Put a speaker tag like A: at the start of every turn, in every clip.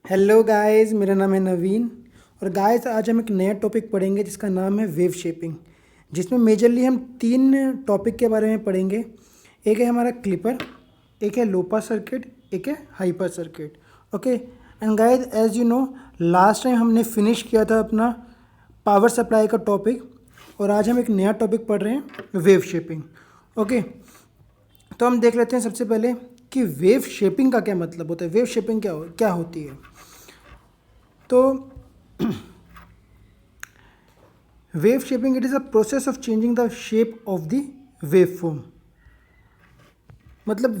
A: Hello guys, मेरा नाम है नवीन। और गाइस आज हम एक नया टॉपिक पढ़ेंगे जिसका नाम है वेव शेपिंग, जिसमें मेजरली हम तीन टॉपिक के बारे में पढ़ेंगे। एक है हमारा क्लिपर, एक है लो पास सर्किट, एक है high pass circuit. Okay and guys, as you know, last time हमने फिनिश किया था अपना पावर सप्लाई का टॉपिक, और आज हम एक नया टॉपिक पढ़ रहे हैं, वेव शेपिंग। ओके, तो हम देख लेते हैं सबसे पहले कि वेव शेपिंग का क्या मतलब होता है। वेव शेपिंग क्या होती है। तो wave shaping, it is a process of changing the shape of the wave form. मतलब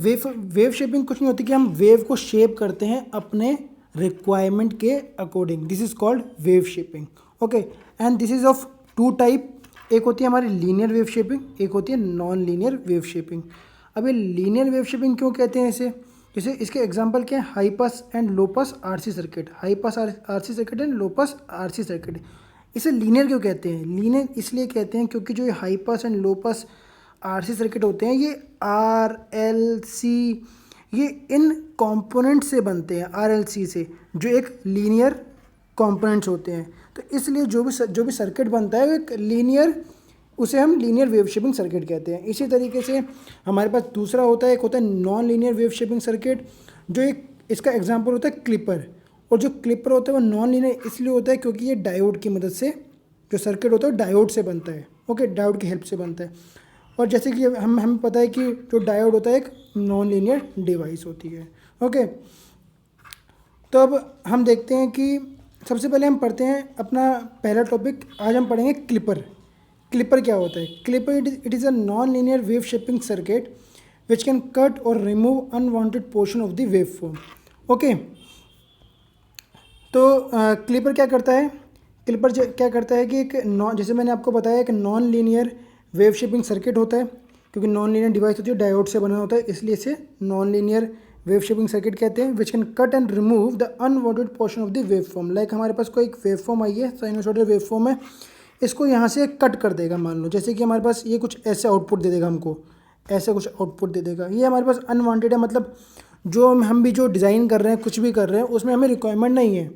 A: वेव शेपिंग कुछ नहीं होती कि हम वेव को शेप करते हैं अपने रिक्वायरमेंट के according. This is called wave shaping. Okay, and this is of two type. एक होती है हमारी लीनियर वेव शेपिंग, एक होती है नॉन लीनियर वेव शेपिंग। अब ये लीनियर वेव शेपिंग क्यों कहते हैं इसे? जैसे इसके एग्जांपल क्या है, high pass and low pass RC circuit, high pass RC circuit and low pass RC circuit. इसे लीनियर क्यों कहते हैं? लीनियर इसलिए कहते हैं क्योंकि जो ये high pass and low pass RC circuit होते हैं, ये आर एल सी, ये इन कंपोनेंट से बनते हैं, आर एल सी से, जो एक लीनियर कंपोनेंट्स होते हैं। तो इसलिए जो भी सर्किट बनता है वो एक लीनियर, उसे हम लीनियर वेव शेपिंग सर्किट कहते हैं। इसी तरीके से हमारे पास दूसरा होता है, एक होता है non linear wave shaping circuit, जो एक इसका एग्जांपल होता है क्लिपर। और जो क्लिपर होता है वो नॉन लीनियर इसलिए होता है क्योंकि ये डायोड की मदद से, जो सर्किट होता है डायोड से बनता है। ओके, डायोड की हेल्प से बनता है। और जैसे कि हमें पता है कि जो डायोड होता है एक नॉन लीनियर डिवाइस होती है। ओके, तो अब हम देखते हैं कि सबसे पहले हम पढ़ते हैं अपना पहला टॉपिक। आज हम पढ़ेंगे क्लिपर। क्लिपर क्या होता है? Clipper it is a non linear wave shaping circuit which can cut और remove unwanted portion of the wave form. Okay, तो क्लिपर क्या करता है? क्लिपर क्या करता है कि एक नॉन, जैसे मैंने आपको बताया, एक non linear wave shaping circuit होता है, क्योंकि नॉन लीनियर डिवाइस होती है, डायोड से बना होता है, इसलिए इसे non linear wave shaping circuit कहते हैं। विच can cut and remove the unwanted portion of the wave form. Like हमारे पास कोई एक वेव फॉर्म आई है, साइनोसॉइडल वेव फॉर्म है, इसको यहाँ से कट कर देगा। मान लो जैसे कि हमारे पास ये कुछ ऐसे आउटपुट दे देगा, हमको ऐसे कुछ आउटपुट दे देगा। ये हमारे पास अनवांटेड है, मतलब जो हम भी जो डिज़ाइन कर रहे हैं, कुछ भी कर रहे हैं, उसमें हमें रिक्वायरमेंट नहीं है,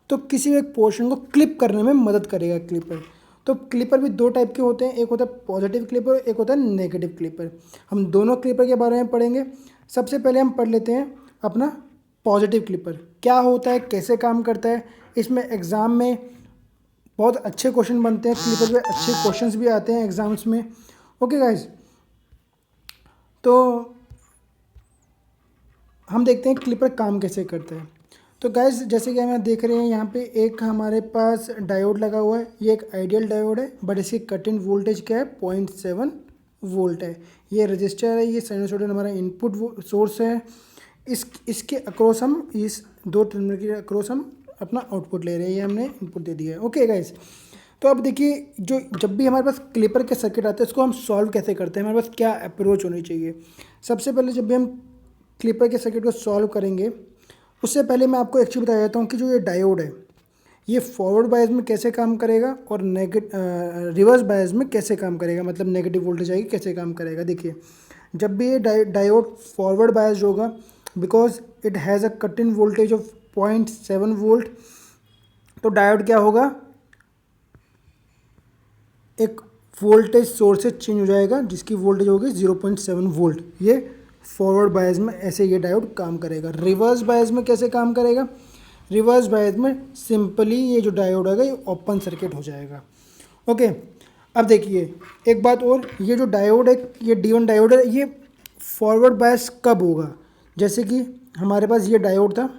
A: तो किसी एक पोर्शन को क्लिप करने में मदद करेगा क्लिपर। तो क्लिपर भी दो टाइप के होते हैं, एक होता है पॉजिटिव क्लिपर, एक होता है नेगेटिव क्लिपर। हम दोनों क्लिपर के बारे में पढ़ेंगे। सबसे पहले हम पढ़ लेते हैं अपना पॉजिटिव क्लिपर क्या होता है, कैसे काम करता है। इसमें एग्ज़ाम में बहुत अच्छे क्वेश्चन बनते हैं, क्लिपर पे अच्छे क्वेश्चंस भी आते हैं एग्जाम्स में। ओके गाइज, तो हम देखते हैं क्लिपर काम कैसे करता है। तो गाइज, जैसे कि हम देख रहे हैं यहाँ पे एक हमारे पास डायोड लगा हुआ है। ये एक आइडियल डायोड है, बट इसकी कट इन वोल्टेज क्या है? 0.7 वोल्ट है। ये रजिस्टर है, ये साइनोसॉइडल हमारा इनपुट सोर्स है। इसके अक्रॉस हम, इस दो टर्मिनल के अक्रॉस हम अपना आउटपुट ले रहे हैं, ये हमने इनपुट दे दिया है। ओके गाइज, तो अब देखिए, जो जब भी हमारे पास क्लिपर के सर्किट आते हैं, इसको हम सॉल्व कैसे करते हैं, हमारे पास क्या अप्रोच होनी चाहिए। सबसे पहले जब भी हम क्लिपर के सर्किट को सॉल्व करेंगे, उससे पहले मैं आपको एक चीज़ बता देता हूँ कि जो ये डायोड है, ये फॉरवर्ड बायस में कैसे काम करेगा और रिवर्स बायस में कैसे काम करेगा, मतलब नेगेटिव वोल्टेज आएगी कैसे काम करेगा। देखिए, जब भी ये डायोड फॉरवर्ड बायस्ड होगा, because it has a cut in voltage of 0.7 volt, तो डायोड क्या होगा? एक वोल्टेज सोर्स से चेंज हो जाएगा, जिसकी वोल्टेज होगी 0.7 वोल्ट। ये फॉरवर्ड बायस में ऐसे ये डायोड काम करेगा। रिवर्स बायस में कैसे काम करेगा? रिवर्स बायस में सिंपली ये जो डायोड होगा ये ओपन सर्किट हो जाएगा। ओके, अब देखिए एक बात और, ये जो डायोड है, ये D1 डायोड है, ये फॉरवर्ड बायस कब होगा? जैसे कि हमारे पास ये डायोड था,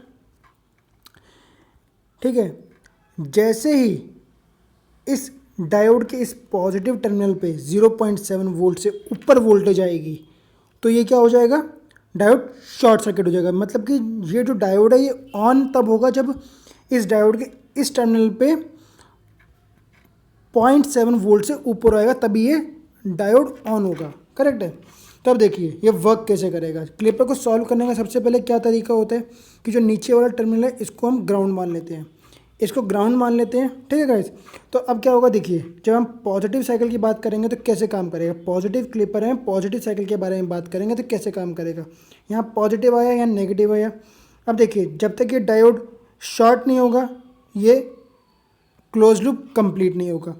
A: ठीक है, जैसे ही इस डायोड के इस पॉजिटिव टर्मिनल पे 0.7 वोल्ट से ऊपर वोल्टेज आएगी, तो ये क्या हो जाएगा? डायोड शॉर्ट सर्किट हो जाएगा। मतलब कि ये जो डायोड है ये ऑन तब होगा जब इस डायोड के इस टर्मिनल पे 0.7 वोल्ट से ऊपर आएगा, तभी ये डायोड ऑन होगा। करेक्ट है? तब देखिए ये वर्क कैसे करेगा। क्लिपर को सॉल्व करने का सबसे पहले क्या तरीका होता है कि जो नीचे वाला टर्मिनल है इसको हम ग्राउंड मान लेते हैं, इसको ग्राउंड मान लेते हैं, ठीक है गाइस। तो अब क्या होगा, देखिए जब हम पॉजिटिव साइकिल की बात करेंगे तो कैसे काम करेगा। पॉजिटिव क्लिपर है, पॉजिटिव साइकिल के बारे में बात करेंगे तो कैसे काम करेगा। यहाँ पॉजिटिव आया, यहाँ नेगेटिव आया। अब देखिए, जब तक ये डायोड शॉर्ट नहीं होगा, ये क्लोज लूप कंप्लीट नहीं होगा।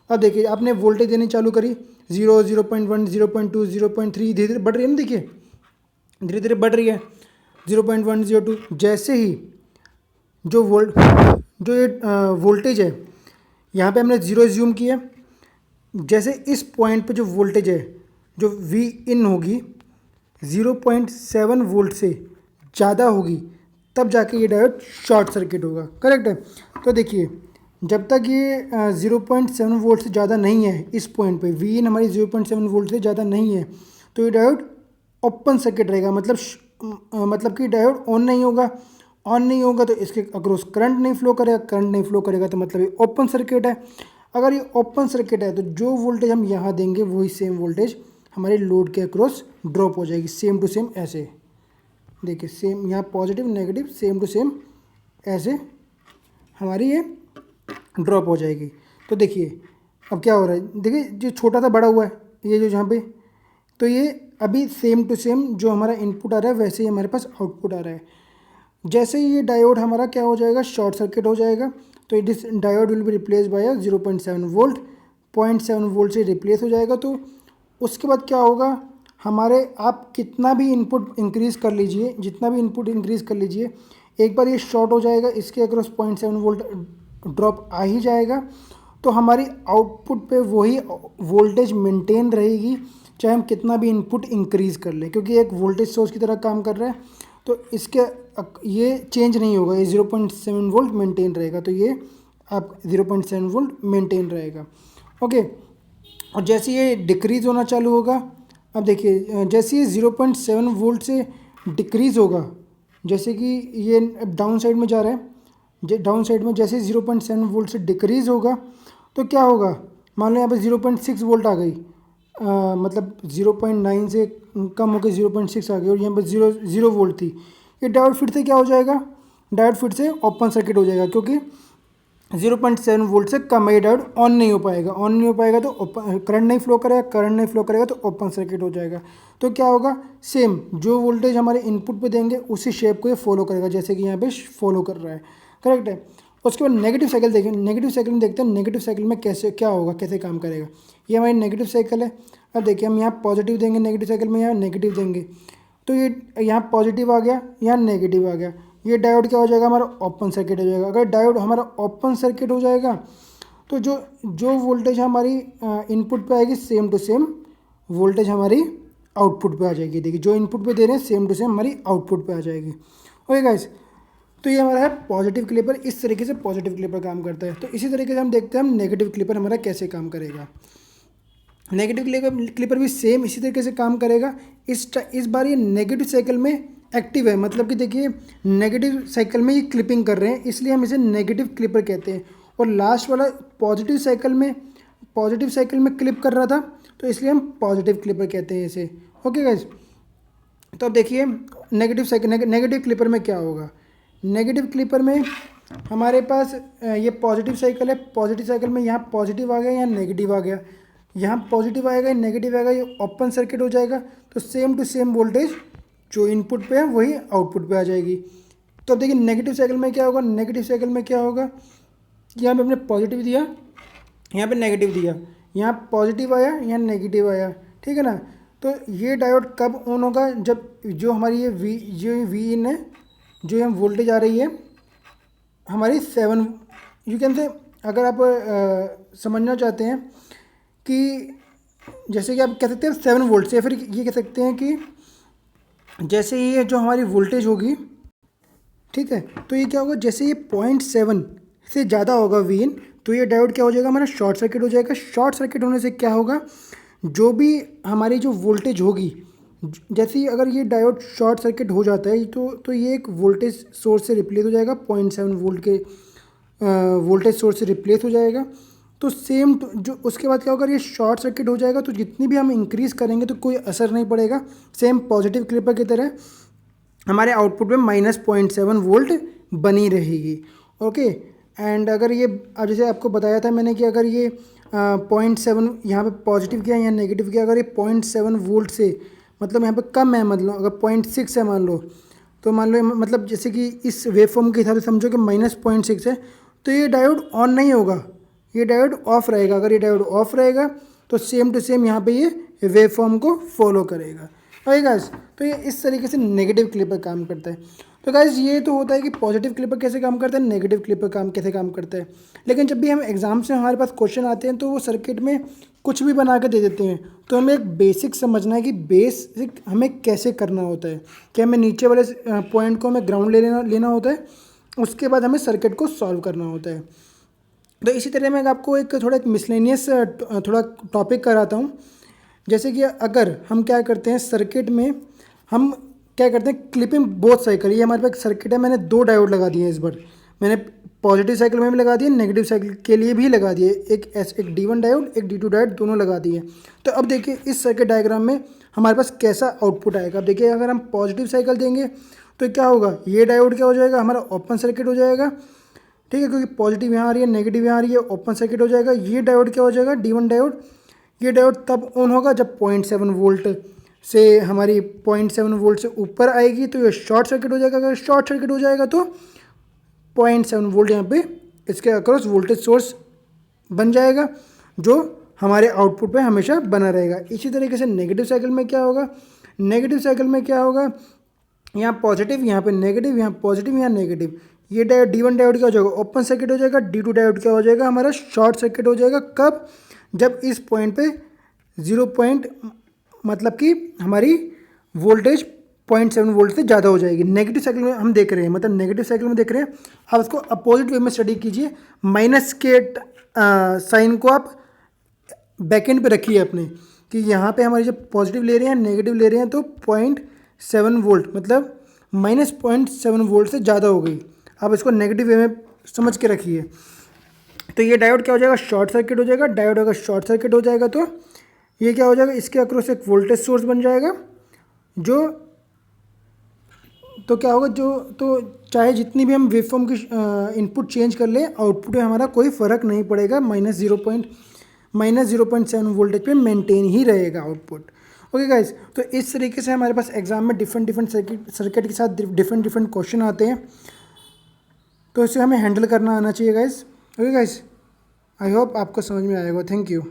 A: अब देखिए आपने वोल्टेज देनी चालू करी, 0, 0.1, 0.2, 0.3, धीरे धीरे बढ़ रही है ना, देखिए धीरे धीरे बढ़ रही है 0.1, 0.2। जैसे ही जो ये वोल्टेज है, यहाँ पे हमने 0 ज्यूम किया, जैसे इस पॉइंट पे जो वोल्टेज है जो वी इन होगी 0.7 वोल्ट से ज़्यादा होगी, तब जाके ये डायोड शॉर्ट सर्किट होगा। करेक्ट है। तो देखिए जब तक ये 0.7 वोल्ट से ज़्यादा नहीं है, इस पॉइंट पे वी इन हमारी 0.7 वोल्ट से ज़्यादा नहीं है, तो ये डायोड ओपन सर्किट रहेगा। मतलब कि डायोड ऑन नहीं होगा। ऑन नहीं होगा तो इसके अक्रॉस करंट नहीं फ्लो करेगा, करंट नहीं फ्लो करेगा तो मतलब ये ओपन सर्किट है। अगर ये ओपन सर्किट है तो जो वोल्टेज हम यहाँ देंगे वही सेम वोल्टेज हमारे लोड के अक्रॉस ड्रॉप हो जाएगी, सेम टू सेम। ऐसे देखिए सेम, यहाँ positive negative same to same ऐसे हमारी ये ड्रॉप हो जाएगी। तो देखिए अब क्या हो रहा है, देखिए जो छोटा सा बड़ा हुआ है ये जो यहाँ पे, तो ये अभी सेम टू सेम जो हमारा इनपुट आ रहा है वैसे ही हमारे पास आउटपुट आ रहा है। जैसे ही ये डायोड हमारा क्या हो जाएगा, शॉर्ट सर्किट हो जाएगा, तो this diode will be replace by 0.7 volt, 0.7 volt से रिप्लेस हो जाएगा। तो उसके बाद क्या होगा, हमारे आप कितना भी इनपुट इंक्रीज़ कर लीजिए, जितना भी इनपुट इंक्रीज़ कर लीजिए, एक बार ये शॉर्ट हो जाएगा, इसके अक्रॉस 0.7 वोल्ट ड्रॉप आ ही जाएगा। तो हमारी आउटपुट पे वही वोल्टेज मेंटेन रहेगी, चाहे हम कितना भी इनपुट इंक्रीज़ कर लें, क्योंकि एक वोल्टेज सोर्स की तरह काम कर रहा है। तो इसके ये चेंज नहीं होगा, ये 0.7 वोल्ट मेंटेन रहेगा। तो ये आप 0.7 वोल्ट मेंटेन रहेगा। ओके। और जैसे ये डिक्रीज़ होना चालू होगा, अब देखिए जैसे ये 0.7 वोल्ट से डिक्रीज़ होगा, जैसे कि ये डाउन साइड में जा रहा है, डाउन साइड में जैसे 0.7 वोल्ट से डिक्रीज़ होगा तो क्या होगा, मान लो यहाँ पे 0.6 वोल्ट आ गई, मतलब 0.9 से कम होकर 0.6 आ गई, और यहाँ पर 0 वोल्ट थी। ये डायोड फिर से क्या हो जाएगा, डायोड फिर से ओपन सर्किट हो जाएगा, क्योंकि 0.7 वोल्ट से कम है, डायोड ऑन नहीं हो पाएगा। ऑन नहीं हो पाएगा तो करंट नहीं फ्लो करेगा, करंट नहीं फ्लो करेगा तो ओपन सर्किट हो जाएगा। तो क्या होगा, सेम जो वोल्टेज हमारे इनपुट पे देंगे उसी शेप को ये फॉलो करेगा, जैसे कि यहाँ पे फॉलो कर रहा है। करेक्ट है। उसके बाद नेगेटिव साइकिल देखें, नेगेटिव साइकिल में देखते हैं नेगेटिव साइकिल में कैसे क्या होगा, कैसे काम करेगा। ये हमारी नेगेटिव साइकिल है। अब देखिए हम यहाँ पॉजिटिव देंगे नेगेटिव साइकिल में, यहाँ नेगेटिव देंगे, तो ये यहाँ पॉजिटिव आ गया, यहाँ नेगेटिव आ गया। ये डायोड क्या हो जाएगा, हमारा ओपन सर्किट हो जाएगा। अगर डायोड हमारा ओपन सर्किट हो जाएगा तो जो वोल्टेज हमारी इनपुट पे आएगी सेम टू सेम वोल्टेज हमारी आउटपुट पे आ जाएगी। देखिए जो इनपुट पे दे रहे हैं सेम टू सेम हमारी आउटपुट पे आ जाएगी। ओके गाइस, तो ये हमारा है पॉजिटिव क्लिपर। इस तरीके से पॉजिटिव क्लिपर काम करता है। तो इसी तरीके से हम देखते हैं हम नेगेटिव क्लिपर हमारा कैसे काम करेगा। नेगेटिव क्लिपर भी सेम इसी तरीके से काम करेगा। इस बार ये नेगेटिव साइकिल में एक्टिव है, मतलब कि देखिए नेगेटिव साइकिल में ये क्लिपिंग कर रहे हैं, इसलिए हम इसे नेगेटिव क्लिपर कहते हैं। और लास्ट वाला पॉजिटिव साइकिल में क्लिप कर रहा था, तो इसलिए हम पॉजिटिव क्लिपर कहते हैं इसे। ओके गाइज, तो अब देखिए नेगेटिव क्लिपर में क्या होगा। नेगेटिव क्लिपर में हमारे पास ये पॉजिटिव साइकिल है, पॉजिटिव साइकिल में यहाँ पॉजिटिव आ गया, यहाँ नेगेटिव आ गया, यहाँ पॉजिटिव आएगा, नेगेटिव आएगा, ये ओपन सर्किट हो जाएगा। तो सेम टू सेम वोल्टेज जो इनपुट पे है वही आउटपुट पे आ जाएगी। तो अब देखिए नेगेटिव साइकिल में क्या होगा, नेगेटिव साइकिल में क्या होगा, यहाँ पे हमने पॉजिटिव दिया, यहाँ पे नेगेटिव दिया, यहाँ पॉजिटिव आया, यहाँ नेगेटिव आया, ठीक है ना। तो ये डायोड कब ऑन होगा, जब जो हमारी ये वी इन है, जो हम वोल्टेज आ रही है हमारी 7, यू कैन से, अगर आप समझना चाहते हैं कि जैसे कि आप कह सकते हैं 7 वोल्ट से, फिर ये कह सकते हैं कि जैसे ये जो हमारी वोल्टेज होगी, ठीक है, तो ये क्या होगा, जैसे ये 0.7 से ज़्यादा होगा वी इन, तो ये डायोड क्या हो जाएगा, हमारा शॉर्ट सर्किट हो जाएगा। शॉर्ट सर्किट होने से क्या होगा, जो भी हमारी जो वोल्टेज होगी, जैसे ही अगर ये डायोड शॉर्ट सर्किट हो जाता है तो ये एक वोल्टेज सोर्स से रिप्लेस हो जाएगा, 0.7 वोल्ट के वोल्टेज सोर्स से रिप्लेस हो जाएगा। तो सेम जो उसके बाद क्या होगा, ये शॉर्ट सर्किट हो जाएगा, तो जितनी भी हम इंक्रीज़ करेंगे तो कोई असर नहीं पड़ेगा। सेम पॉजिटिव क्लिपर की तरह हमारे आउटपुट में -0.7 वोल्ट बनी रहेगी। ओके, एंड अगर ये अब जैसे आपको बताया था मैंने कि अगर ये 0.7 यहाँ पे पॉजिटिव किया या नेगेटिव किया, अगर ये 0.7 वोल्ट से मतलब यहाँ पे कम है, मतलब अगर 0.6 है मान लो, तो मान लो मतलब जैसे कि इस वेव फॉर्म के हिसाब से समझो कि -0.6 है, तो ये डायोड ऑन नहीं होगा, ये डायोड ऑफ रहेगा। अगर ये डायोड ऑफ रहेगा तो सेम टू सेम यहाँ पे ये वेव फॉर्म को फॉलो करेगा। ओके गाइस, तो ये इस तरीके से नेगेटिव क्लिपर काम करता है। तो गाइस ये तो होता है कि पॉजिटिव क्लिपर कैसे काम करता है, नेगेटिव क्लिपर कैसे काम करता है। लेकिन जब भी हम एग्जाम से हमारे पास क्वेश्चन आते हैं तो वो सर्किट में कुछ भी बना के दे देते हैं, तो हमें एक बेसिक समझना है कि बेसिक हमें कैसे करना होता है, कि हमें नीचे वाले पॉइंट को हमें ग्राउंड लेना होता है, उसके बाद हमें सर्किट को सॉल्व करना होता है। तो इसी तरह मैं आपको एक मिसलेनियस थोड़ा टॉपिक कराता हूँ। जैसे कि अगर हम क्या करते हैं सर्किट में, हम क्या करते हैं क्लिपिंग बोथ साइकिल, ये हमारे पास सर्किट है, मैंने 2 डायोड लगा दिए हैं इस बार, मैंने पॉजिटिव साइकिल में भी लगा दिए, नेगेटिव साइकिल के लिए भी लगा दिए, एक D1 डायोड एक D2 डायोड दोनों लगा दिए। तो अब देखिए इस सर्किट डायग्राम में हमारे पास कैसा आउटपुट आएगा। अब देखिए अगर हम पॉजिटिव साइकिल देंगे तो क्या होगा, ये डायोड क्या हो जाएगा, हमारा ओपन सर्किट हो जाएगा, ठीक है, क्योंकि पॉजिटिव यहाँ आ रही है, नेगेटिव यहाँ आ रही है, ओपन सर्किट हो जाएगा। ये डायोड क्या हो जाएगा, D1 डायोड, ये डायोड तब ऑन होगा जब 0.7 वोल्ट से हमारी 0.7 वोल्ट से ऊपर आएगी, तो ये शॉर्ट सर्किट हो जाएगा। अगर शॉर्ट सर्किट हो जाएगा तो 0.7 वोल्ट यहाँ पे इसके अक्रॉस वोल्टेज सोर्स बन जाएगा, जो हमारे आउटपुट पे हमेशा बना रहेगा। इसी तरीके से नेगेटिव साइकिल में क्या होगा, नेगेटिव साइकिल में क्या होगा, यहाँ पॉजिटिव, यहाँ पे नेगेटिव, यहाँ पॉजिटिव, यहाँ नेगेटिव। ये डायोड D1 डायोड क्या हो जाएगा, ओपन सर्किट हो जाएगा। D2 डायोड क्या हो जाएगा, हमारा शॉर्ट सर्किट हो जाएगा। कब, जब इस पॉइंट पे 0 पॉइंट मतलब कि हमारी वोल्टेज 0.7 वोल्ट से ज़्यादा हो जाएगी। नेगेटिव साइकिल में हम देख रहे हैं, मतलब नेगेटिव साइकिल में देख रहे हैं, आप उसको अपोजिट वे में स्टडी कीजिए। माइनस के साइन को आप बैकेंड पे रखिए अपने, कि यहाँ पे हमारी जब पॉजिटिव ले रहे हैं नेगेटिव ले रहे हैं तो 0.7 वोल्ट मतलब -0.7 वोल्ट से ज़्यादा हो गई। आप इसको नेगेटिव वे में समझ के रखिए। तो ये डायोड क्या हो जाएगा, शॉर्ट सर्किट हो जाएगा। डायोड अगर शॉर्ट सर्किट हो जाएगा तो ये क्या हो जाएगा, इसके अक्रॉस एक वोल्टेज सोर्स बन जाएगा, जो तो क्या होगा, जो तो चाहे जितनी भी हम वेवफॉर्म की इनपुट चेंज कर लें, आउटपुट में हमारा कोई फ़र्क नहीं पड़ेगा, -0.7 वोल्टेज पे मेंटेन ही रहेगा आउटपुट। ओके गाइस, तो इस तरीके से हमारे पास एग्जाम में डिफरेंट सर्किट के साथ डिफरेंट क्वेश्चन आते हैं, तो इसे हमें हैंडल करना आना चाहिए guys. Okay guys, I hope आपको समझ में आएगा। Thank you.